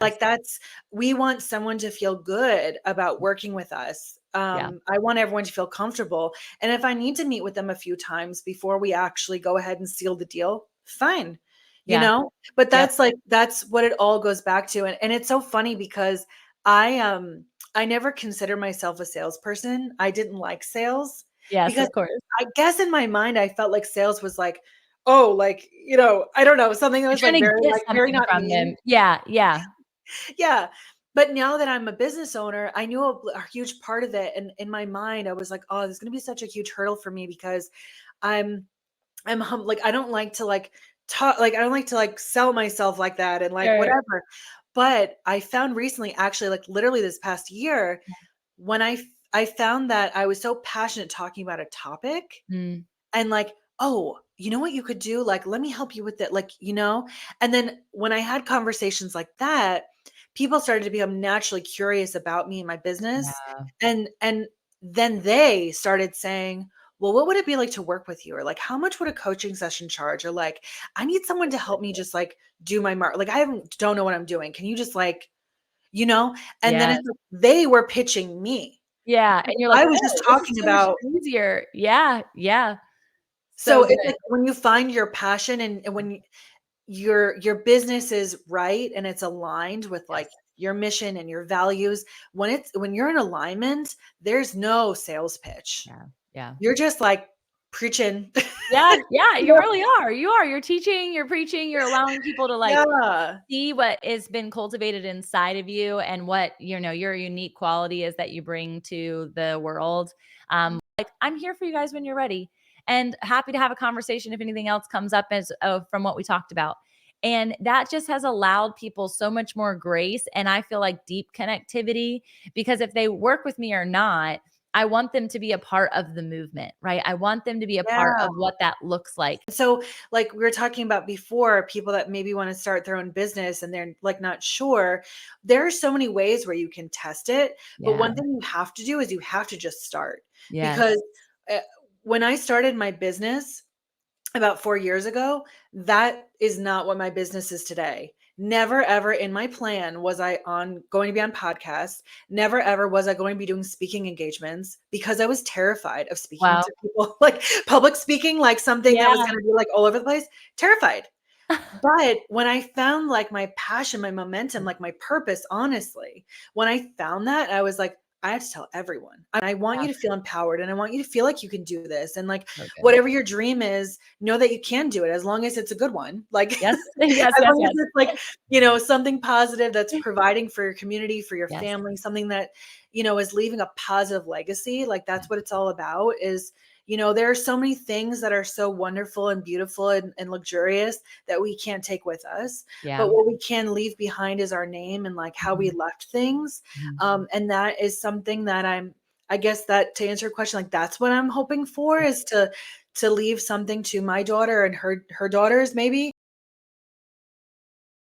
Like we want someone to feel good about working with us. Yeah. I want everyone to feel comfortable. And if I need to meet with them a few times before we actually go ahead and seal the deal, fine. Yeah. But Yep. that's what it all goes back to. And it's so funny because I never considered myself a salesperson. I didn't like sales Yes, because of course. I guess in my mind, I felt like sales was like, oh, like, I don't know, something that You're was trying like to very, get like very something not from me. them. Yeah. Yeah. Yeah. But now that I'm a business owner, I knew a huge part of it. And in my mind, I was like, oh, this is going to be such a huge hurdle for me because I'm, like, I don't like to like talk, like, I don't like to like sell myself like that and like Sure. whatever. But I found recently, actually, like literally this past year, when I found that I was so passionate talking about a topic Mm. and like, oh, you know what you could do? Like, let me help you with it. Like, and then when I had conversations like that, people started to become naturally curious about me and my business. Yeah. And then they started saying, well, what would it be like to work with you? Or like, how much would a coaching session charge? Or like, I need someone to help me just like do my mark. Like, don't know what I'm doing. Can you just like, and then Yeah. it's like they were pitching me. Yeah. And you're like, I was just oh, this is talking so much about. easier. Yeah. Yeah. So So it's good. like when you find your passion and when your business is right and it's aligned with Yes. like your mission and your values, when you're in alignment, there's no sales pitch. Yeah. Yeah. You're just like preaching. Yeah. Yeah. You You know? really are. You are. You're teaching, you're preaching, you're allowing people to like Yeah. see what has been cultivated inside of you and what, your unique quality is that you bring to the world. Like I'm here for you guys when you're ready and happy to have a conversation if anything else comes up as from what we talked about. And that just has allowed people so much more grace. And I feel like deep connectivity because if they work with me or not, I want them to be a part of the movement, right? I want them to be a part Yeah. of what that looks like. So like we were talking about before, people that maybe want to start their own business and they're like not sure, there are so many ways where you can test it. But Yeah. one thing you have to do is you have to just start Yes. because uh, when I started my business about 4 years ago, that is not what my business is today. Never ever in my plan was I going to be on podcasts. Never ever was I going to be doing speaking engagements because I was terrified of speaking Wow. to people, like public speaking, like something that was Yeah. going to be like all over the place. Terrified. But when I found like my passion, my momentum, like my purpose, honestly, when I found that, I was like, I have to tell everyone. I want Yeah. you to feel empowered and I want you to feel like you can do this. And like So good. whatever your dream is, know that you can do it as long as it's a good one. Like Yes. Yes, as yes, long as yes. it's like, something positive that's providing for your community, for your Yes. family, something that, is leaving a positive legacy. Like Yeah. that's what it's all about is, there are so many things that are so wonderful and beautiful and luxurious that we can't take with us. Yeah. But what we can leave behind is our name and like how we Mhm. left things. Mhm. And that is something that I guess that to answer your question, like that's what I'm hoping for Yeah. is to leave something to my daughter and her daughters maybe